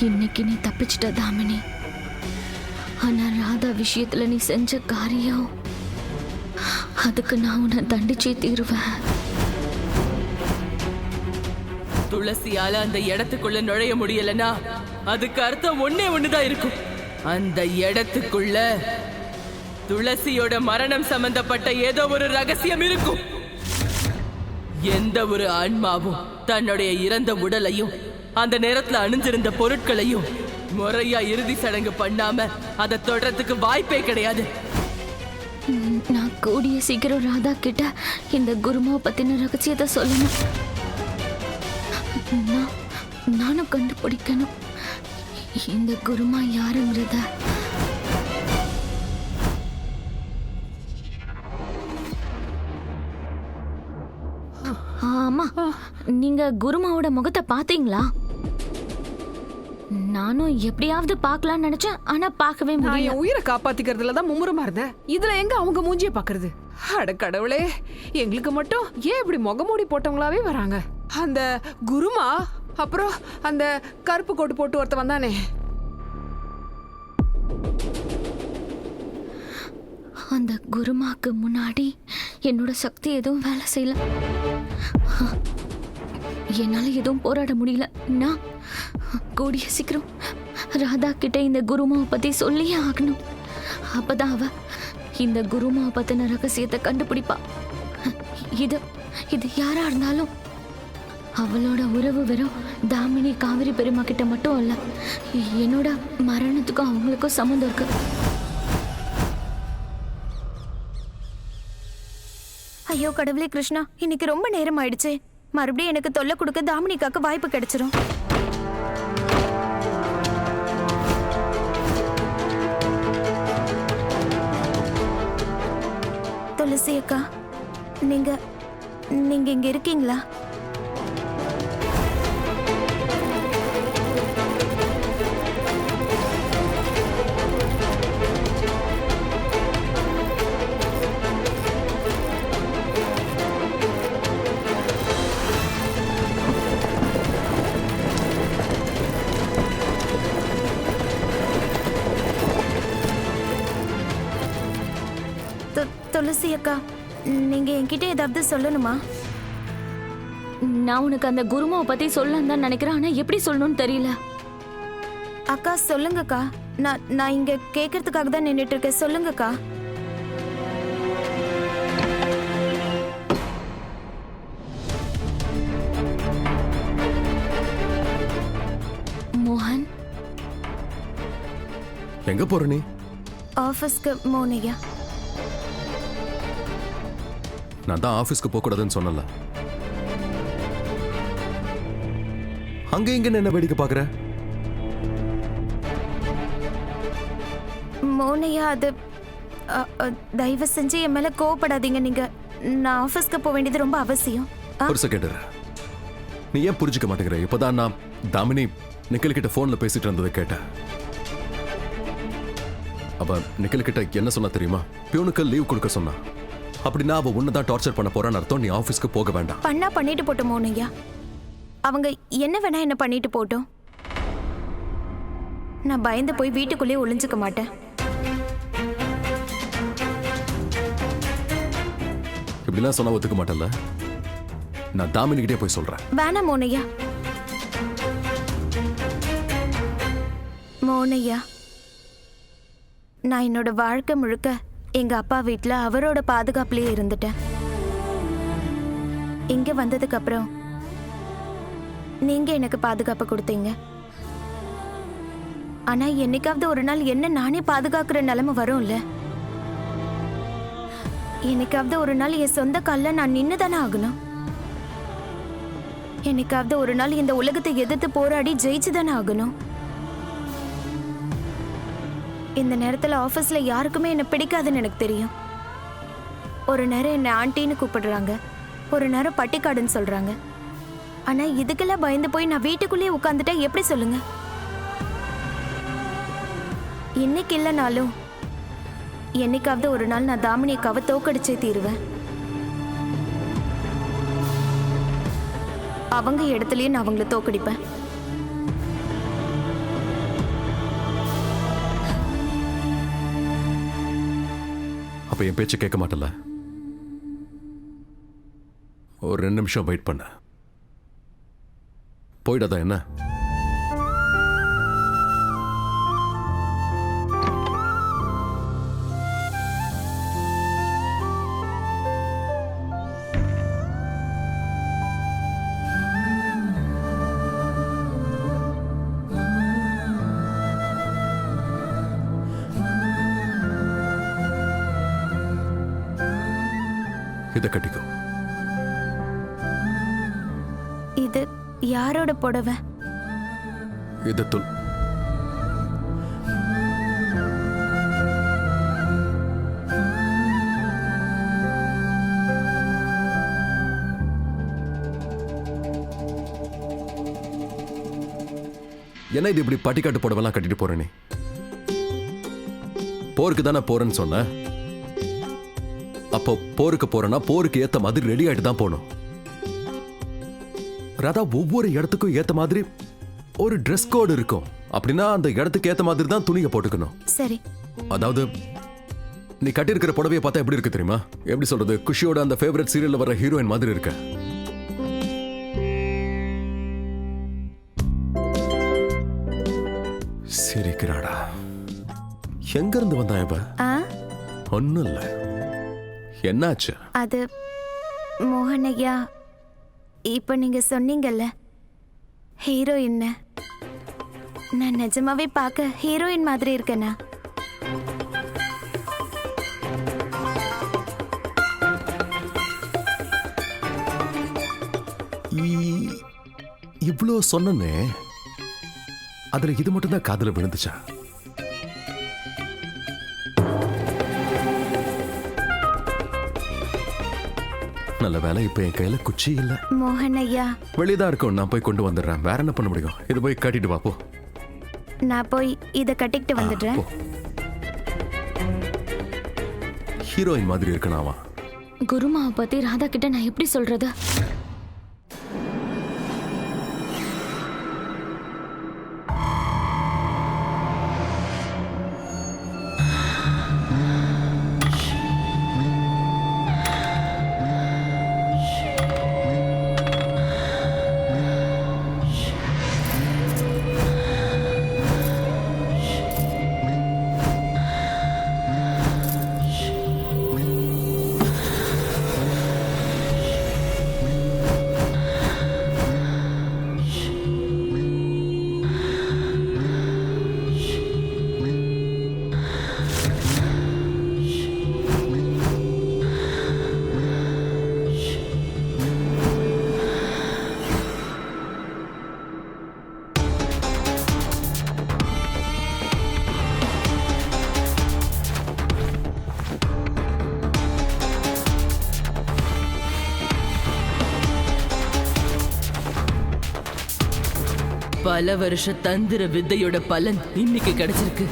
இன்னைக்கு நீ தப்பிச்சிட்ட தாமினி. ஆனா ராதா விஷயத்துல நீ செஞ்ச காரியம், அதுக்கு நான் உன்னை தண்டிச்சே தீருவேன். துளசியால அந்த இடத்துக்குள்ள நுழைய முடியலனா அதுக்கு அர்த்தம் ஒண்ணுதான் இருக்கும். அந்த இடத்துக்குள்ள துளசியோட மரணம் சம்பந்தப்பட்ட ஏதோ ஒரு ரகசியம் இருக்கும். எந்த ஒரு ஆன்மாவும் தன்னுடைய இறந்த உடலையும் அந்த நேரத்துல அணிஞ்சிருந்த பொருட்களையும் முறையா இறுதி சடங்கு பண்ணாம அதை தொடறதுக்கு வாய்ப்பே கிடையாது. நான் கூடிய சீக்கிரம் ராதா கிட்ட இந்த குருமாவை பத்தின ரகசியத்தை சொல்லணும். நானும் கண்டுபிடிக்கணும் இந்த குருமா யாருங்கிறத. ஆமா, நீங்க குருமாவோட முகத்தை பாத்தீங்களா? நானும் எப்படியாவது பார்க்கலாம்னு நினைச்சேன், ஆனா பார்க்கவே முடியல. என் உயிரை காப்பாத்திக்கிறதுல தான் மும்முரமா இருந்தேன். இதுல எங்க அவங்க மூஞ்சிய பாக்குறது? அட கடவுளே, எங்களுக்கு மட்டும் ஏன் இப்படி முகமூடி போட்டவங்களாவே வராங்க? அந்த குருமா, அப்புறம் அந்த கருப்பு கோட்டு போட்டு ஒருத்த வந்தானே, அந்த குருமாக்கு முன்னாடி என்னோட சக்தி எதுவும் வேலை செய்யல. என்னால எதுவும் போராட முடியல. நான் கூடிய சீக்கிரம் ராதா கிட்ட இந்த குருமாவை பத்தி சொல்லியே ஆகணும். அப்பதான் அவ இந்த குருமாவை பத்தின ரகசியத்தை கண்டுபிடிப்பா. இது இது யாரா இருந்தாலும் அவளோட உறவு வெறும் தாமினி காவிரி பெருமா கிட்ட மட்டும் இல்ல, என்னோட மரணத்துக்கும் அவங்களுக்கும் சம்மந்தம் இருக்கு. ஐயோ கடவுளே கிருஷ்ணா, இன்னைக்கு ரொம்ப நேரம் ஆயிடுச்சு. மறுபடியும் எனக்கு தொல்லை கொடுக்க தாமினிக்காக்கு வாய்ப்பு கிடைச்சிரும். துளசி அக்கா, நீங்க நீங்க இங்க இருக்கீங்களா? துளசி அக்கா, நீங்க என்கிட்ட ஏதாவது சொல்லணுமா? நான் உனக்கு அந்த குருமாவை பத்தி சொல்லலாம் தான் நினைக்கிறேன், ஆனா எப்படி சொல்லணும்னு தெரியல. அக்கா சொல்லுங்கக்கா, நான் இங்க கேட்கறதுக்காக தான் நின்னுட்டு இருக்கேன். சொல்லுங்கக்கா. மோகன், எங்க போற நீ? ஆபீஸ்க்கு மோனையா. நான் தான் ஆபீஸ்க்கு போக கூடாதுன்னு சொன்னல. அங்க இங்க என்ன வேடிக்கை பாக்குற? மோனையா, அது தயவு செஞ்சு என் மேல கோவப்படாதீங்க. நீங்க, நான் ஆபீஸ்க்கு போக வேண்டியது ரொம்ப அவசியம். ஒரு செகண்ட், நீ ஏன் புரிஞ்சுக்க மாட்டேங்கிற? இப்பதான் நான் தாமினி நிக்கில் கிட்ட போன்ல பேசிட்டு இருந்ததை கேட்டேன். அவ நிக்கில் கிட்ட என்ன சொன்னா தெரியுமா? பியூனுக்கு லீவ் கொடுக்க சொன்னா. அப்படின்னா அவ உன்னதான் டார்ச்சர் பண்ண போறான்னு அர்த்தம். நீ ஆபீஸ்க்கு போக வேண்டாம். பண்ணா பண்ணிட்டு போட்டோம் மோனையா. அவங்க என்ன வேணா என்ன பண்ணிட்டு போட்டோம். நான் பயந்து போய் வீட்டுக்குள்ளேயே ஒளிஞ்சுக்க மாட்டேன். இப்படிலாம் சொன்னா ஒத்துக்க மாட்டேன்ல. நான் தாமினிகிட்டே போய் சொல்றேன். வேணாம் மோனையா. மோனையா, நான் என்னோட வாழ்க்கை முழுக்க எங்க அப்பா வீட்டுல அவரோட பாதுகாப்புலயே இருந்துட்டேன். இங்க வந்ததுக்கு அப்புறம் நீங்க எனக்கு பாதுகாப்பு கொடுத்தீங்க. ஆனா என்னைக்காவது ஒரு நாள் என்ன நானே பாதுகாக்கிற நிலைமை வரும்ல. என்னைக்காவது ஒரு நாள் என் சொந்த கால்ல நான் நின்னுதானே ஆகணும். என்னைக்காவது ஒரு நாள் இந்த உலகத்தை எதிர்த்து போராடி ஜெயிச்சுதானே ஆகணும். இந்த நேரத்துல ஆபீஸ்ல யாருக்குமே என்ன பிடிக்காதுன்னு எனக்கு தெரியும். ஒரு நேரம் என்ன ஆண்டின்னு கூப்பிடுறாங்க, ஒரு நேரம் பட்டிக்காடுன்னு சொல்றாங்க. ஆனா இதுக்கெல்லாம் பயந்து போய் நான் வீட்டுக்குள்ளேயே உட்கார்ந்துட்டா எப்படி சொல்லுங்க? இன்னைக்கு இல்லைனாலும் என்னைக்காவது ஒரு நாள் நான் தாமினிக்காவை தோக்கடிச்சே தீருவேன். அவங்க இடத்துலயே நான் அவங்கள தோக்கடிப்பேன். அப்ப என் பேச்சு கேட்க மாட்டல? ஒரு 2 நிமிஷம் வெயிட் பண்ண. போயிடாதான் என்ன? இதை கட்டிக்கோ. இது யாரோட புடவை? இது துல். என்ன இது இப்படி பட்டிக்காட்டு புடவெல்லாம் கட்டிட்டு போற நீ? போருக்கு தானே போறேன்னு சொன்ன. அப்போ போருக்கு போறேன்னா போருக்கு ஏத்த மாதிரி ரெடி ஆயிட்டு தான் போகணும். ராதா, ஒவ்வொரு இடத்துக்கும் ஏத்த மாதிரி ஒரு ட்ரெஸ் கோட் இருக்கும். அப்படின்னா அந்த இடத்துக்கு ஏத்த மாதிரி தான் துணியை போட்டுக்கணும். சரி. அதாவது நீ கட்டியிருக்கிற புடவையை பார்த்தா எப்படி இருக்கு தெரியுமா? எப்படி சொல்றது, குஷியோட அந்த ஃபேவரட் சீரியல்ல வர ஹீரோயின் மாதிரி இருக்க. சிரிக்கிறாடா. எங்க இருந்து வந்தா இவ? ஒண்ணும் இல்ல. என்னாச்சு? அது மோகன் ஐயா, இப்ப நீங்க சொன்னீங்கல்ல ஹீரோயின், நான் நிஜமாவே பார்க்க ஹீரோயின் மாதிரி இருக்கேனா? இவ்வளோ சொன்னே, அதுல இது மட்டும் தான் காதுல விழுந்துச்சா? நல்ல வேலை, இப்ப என் கையில குச்சி இல்ல. மோகன் ஐயா, வெளியதான் இருக்கும், நான் போய் கொண்டு வந்துடுறேன். வேற என்ன பண்ண முடியும்? இது போய் கட்டிட்டு வா போ. நான் போய் இத கட்டிட்டு வந்துடுறேன். ஹீரோயின் மாதிரி இருக்கனாவா? குருமாவை பத்தி ராதா கிட்ட நான் எப்படி சொல்றது? பல வருஷ தந்திர வித்தையோட பலன் இன்னைக்கு கிடைச்சிருக்கு.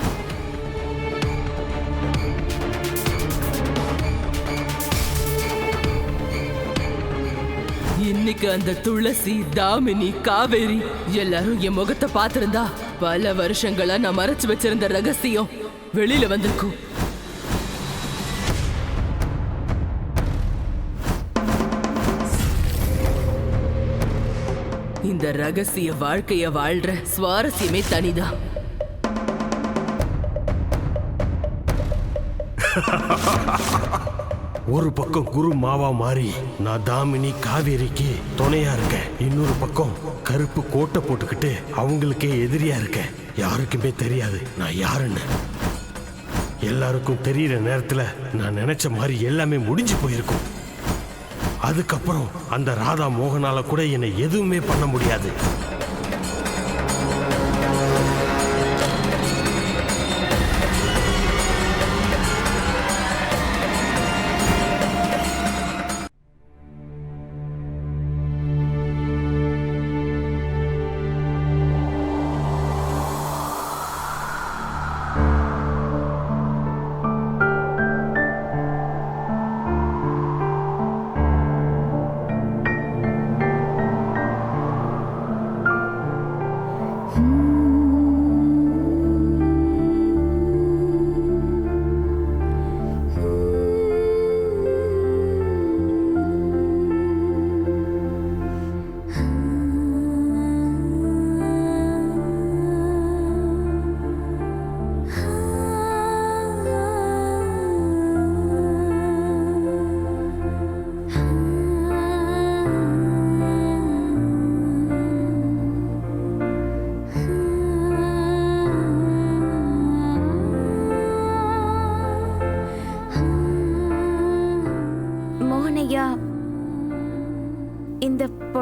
இன்னைக்கு அந்த துளசி, தாமினி, காவேரி எல்லாரும் என் முகத்தை பார்த்திருந்தா பல வருஷங்களா நான் மறைச்சு வச்சிருந்த ரகசியம் வெளியில வந்திருக்கும். இந்த ரகசிய வாழ்க்கைய வாழ்ற சுவாரஸ்யமே தனிதான். ஒரு பக்கம் குரு மாவா மாறி நான் தாமினி, காவேரிக்கு துணையா இருக்கேன். இன்னொரு பக்கம் கருப்பு கோட்டை போட்டுக்கிட்டு அவங்களுக்கே எதிரியா இருக்கேன். யாருக்குமே தெரியாது நான் யாருன்னு. எல்லாருக்கும் தெரியற நேரத்துல நான் நினைச்ச மாதிரி எல்லாமே முடிஞ்சு போயிருக்கும். அதுக்கப்புறம் அந்த ராதா மோகனால கூட என்னை எதுவுமே பண்ண முடியாது.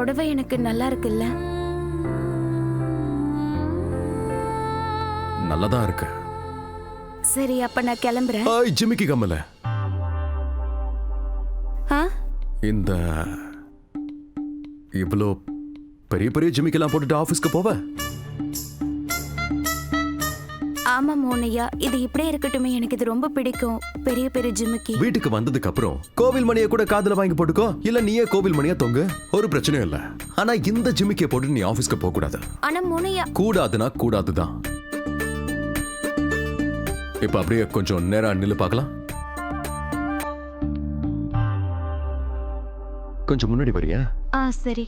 புடவை எனக்கு நல்லா இருக்குல்ல? நல்லதான் இருக்கு. சரி, அப்ப நான் கிளம்புறேன். ஜிமிக்கி கம்மல, ஆ? இந்த இவ்வளோ பெரிய பெரிய ஜிமிக்கெல்லாம் போட்டுட்டு ஆபீஸ்க்கு போவ? ஆமா மோனையா, இது இப்படியே இருக்கட்டுமே. எனக்கு இது ரொம்ப பிடிக்கும், பெரிய பெரிய ஜிமிக்கி. வீட்டுக்கு வந்ததுக்கு அப்புறம் கோவில் மணியை கூட காதுல வாங்கி போட்டுக்கோ, இல்ல நீயே கோவில் மணியா தொங்கு, ஒரு பிரச்சனையும் இல்ல. ஆனா இந்த ஜிமிக்கியை போட்டு நீ ஆபீஸ்க்கு போக கூடாது. ஆனா மோனையா, கூடாதுன்னா கூடாதுதான். இப்ப அப்படியே கொஞ்சம் நேரம் நில்லு பார்க்கலாம். கொஞ்சம் முன்னாடி வரியா? சரி.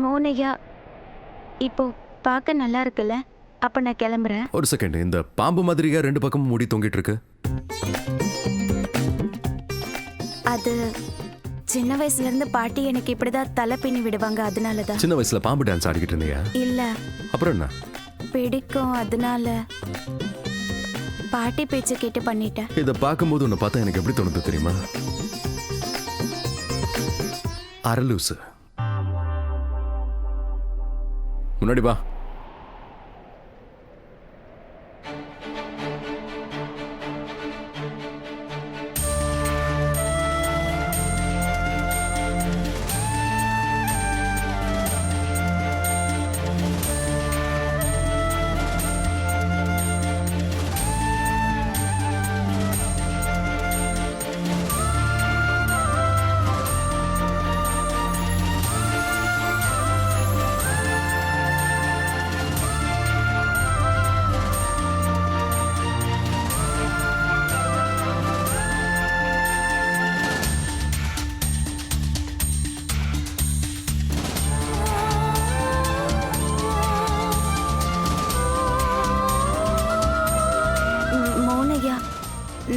மோனையா, இப்போ பார்க்க நல்லா இருக்குல்ல? அப்ப நான் கிளம்புறேன். ஒரு செகண்ட், இந்த பாம்பு மாதிரியா ரெண்டு பக்கமும் மூடி தொங்கிட்டு இருக்கு? அது சின்ன வயசுல இருந்து பாட்டி எனக்கு இப்படிதான் தலை பின்னி விடுவாங்க, அதனாலதான். சின்ன வயசுல பாம்பு டான்ஸ் ஆடிக்கிட்டு இருந்தியா? இல்ல. அப்புறம் என்ன? பிடிக்கும், அதனால பாட்டி பேச்ச கேட்டு பண்ணிட்டேன். இதை பார்க்கும்போது உன்னை பார்த்தா எனக்கு எப்படி தோணுது தெரியுமா? அரலூசு. முன்னாடி வா.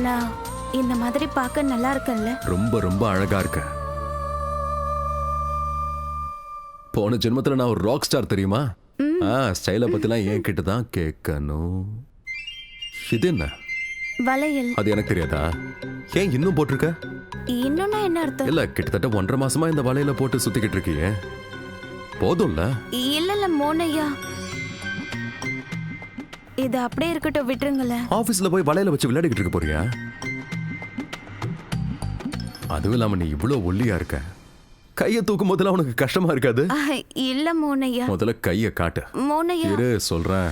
நான் இந்த மாதிரி பார்க்க நல்லா இருக்கேன்ல? ரொம்ப ரொம்ப அழகா இருக்க. போன ஜென்மத்துல நான் ஒரு ராக் ஸ்டார் தெரியுமா? ஸ்டைல பத்திலாம் என் கிட்ட தான் கேட்கணும். இது என்ன வளையல்? அது எனக்கு தெரியாதா? ஏன் இன்னும் போட்டிருக்க? இன்னொன்னா என்ன அர்த்தம்? இல்ல, கிட்டத்தட்ட 1.5 மாசமா இந்த வளையல போட்டு சுத்திக்கிட்டு இருக்கியே, போதும்ல? இல்ல மோனையா, இது அப்படியே இருக்கட்டும், விட்டுருங்களேன். ஆபீஸ்ல போய் வளையல வச்சு விளையாடிக்கிட்டு இருக்க போறியா? அதுவும் இல்லாம நீ இவ்வளவு ஒல்லியா இருக்க, கையை தூக்கும் போதெல்லாம் உனக்கு கஷ்டமா இருக்காது? இல்ல மோனையா. முதல்ல கையை காட்டு. மோனையா, இரு சொல்றேன்.